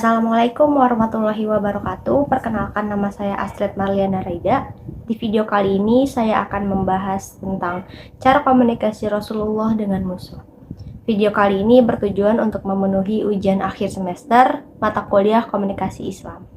Assalamualaikum warahmatullahi wabarakatuh. Perkenalkan, nama saya Astrid Marliana Raida. Di video kali ini saya akan membahas tentang cara komunikasi Rasulullah dengan musuh. Video kali ini bertujuan untuk memenuhi ujian akhir semester mata kuliah Komunikasi Islam.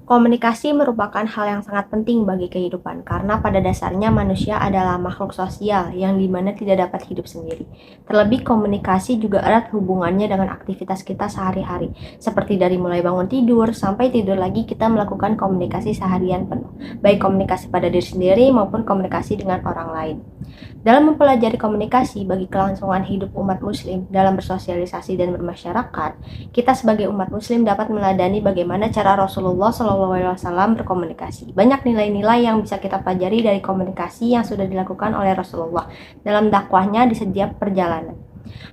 Komunikasi merupakan hal yang sangat penting bagi kehidupan, karena pada dasarnya manusia adalah makhluk sosial yang dimana tidak dapat hidup sendiri. Terlebih komunikasi juga erat hubungannya dengan aktivitas kita sehari-hari, seperti dari mulai bangun tidur sampai tidur lagi kita melakukan komunikasi seharian penuh, baik komunikasi pada diri sendiri maupun komunikasi dengan orang lain. Dalam mempelajari komunikasi bagi kelangsungan hidup umat muslim dalam bersosialisasi dan bermasyarakat, kita sebagai umat muslim dapat meneladani bagaimana cara Rasulullah SAW berkomunikasi. Banyak nilai-nilai yang bisa kita pelajari dari komunikasi yang sudah dilakukan oleh Rasulullah dalam dakwahnya di setiap perjalanan.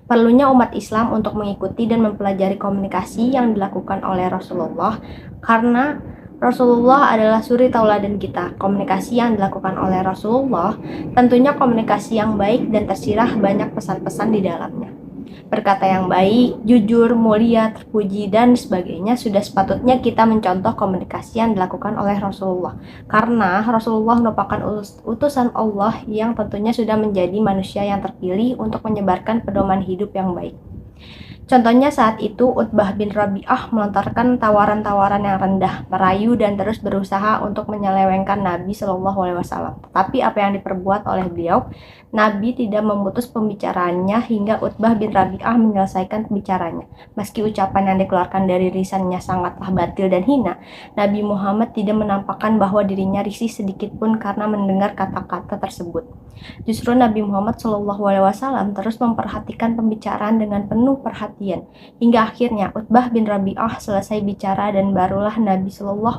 Perlunya umat Islam untuk mengikuti dan mempelajari komunikasi yang dilakukan oleh Rasulullah, karena Rasulullah adalah suri tauladan kita. Komunikasi yang dilakukan oleh Rasulullah tentunya komunikasi yang baik dan tersirat banyak pesan-pesan di dalamnya. Berkata yang baik, jujur, mulia, terpuji, dan sebagainya sudah sepatutnya kita mencontoh komunikasi yang dilakukan oleh Rasulullah. Karena Rasulullah merupakan utusan Allah yang tentunya sudah menjadi manusia yang terpilih untuk menyebarkan pedoman hidup yang baik. Contohnya saat itu Utbah bin Rabi'ah melontarkan tawaran-tawaran yang rendah, merayu dan terus berusaha untuk menyelewengkan Nabi Shallallahu Alaihi Wasallam. Tapi apa yang diperbuat oleh beliau? Nabi tidak memutus pembicaraannya hingga Utbah bin Rabi'ah menyelesaikan pembicaranya. Meski ucapan yang dikeluarkan dari lisannya sangatlah batil dan hina, Nabi Muhammad tidak menampakkan bahwa dirinya risih sedikit pun karena mendengar kata-kata tersebut. Justru Nabi Muhammad SAW terus memperhatikan pembicaraan dengan penuh perhatian, hingga akhirnya Utbah bin Rabi'ah selesai bicara dan barulah Nabi SAW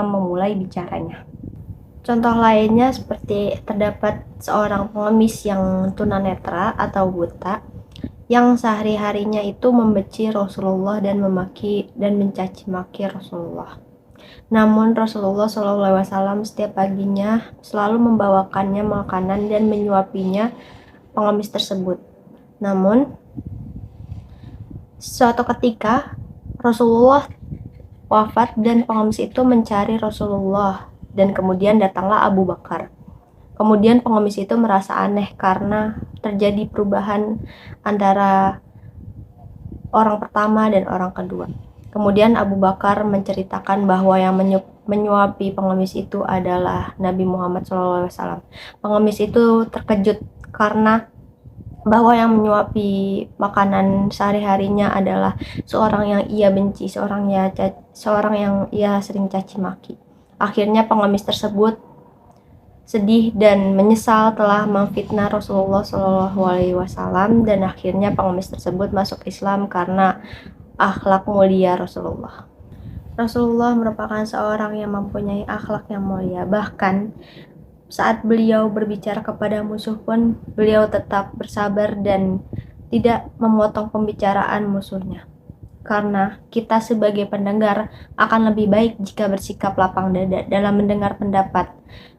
memulai bicaranya. Contoh lainnya seperti terdapat seorang pengemis yang tunanetra atau buta yang sehari-harinya itu membenci Rasulullah dan memaki dan mencaci maki Rasulullah. Namun Rasulullah SAW setiap paginya selalu membawakannya makanan dan menyuapinya pengemis tersebut. Namun suatu ketika Rasulullah wafat dan pengemis itu mencari Rasulullah, dan kemudian datanglah Abu Bakar. Kemudian pengemis itu merasa aneh karena terjadi perubahan antara orang pertama dan orang kedua. Kemudian Abu Bakar menceritakan bahwa yang menyuapi pengemis itu adalah Nabi Muhammad SAW. Pengemis itu terkejut karena bahwa yang menyuapi makanan sehari-harinya adalah seorang yang ia benci, seorang yang ia sering caci maki. Akhirnya pengemis tersebut sedih dan menyesal telah memfitnah Rasulullah SAW, dan akhirnya pengemis tersebut masuk Islam karena akhlak mulia Rasulullah. Rasulullah merupakan seorang yang mempunyai akhlak yang mulia. Bahkan saat beliau berbicara kepada musuh pun beliau tetap bersabar dan tidak memotong pembicaraan musuhnya. Karena kita sebagai pendengar akan lebih baik jika bersikap lapang dada dalam mendengar pendapat.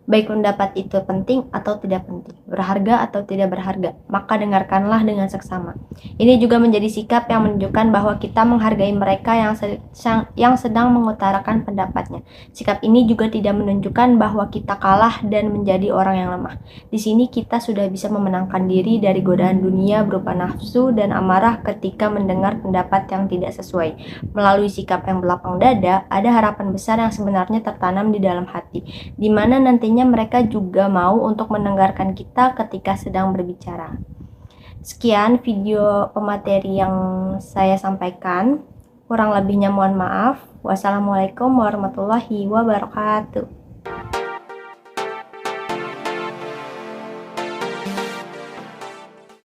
Baik pendapat itu penting atau tidak penting, berharga atau tidak berharga, maka dengarkanlah dengan seksama. Ini juga menjadi sikap yang menunjukkan bahwa kita menghargai mereka yang sedang mengutarakan pendapatnya. Sikap ini juga tidak menunjukkan bahwa kita kalah dan menjadi orang yang lemah. Di sini kita sudah bisa memenangkan diri dari godaan dunia berupa nafsu dan amarah ketika mendengar pendapat yang tidak sesuai. Melalui sikap yang berlapang dada, ada harapan besar yang sebenarnya tertanam di dalam hati, di mana nantinya mereka juga mau untuk mendengarkan kita ketika sedang berbicara. Sekian video pemateri yang saya sampaikan. Kurang lebihnya mohon maaf. Wassalamualaikum warahmatullahi wabarakatuh.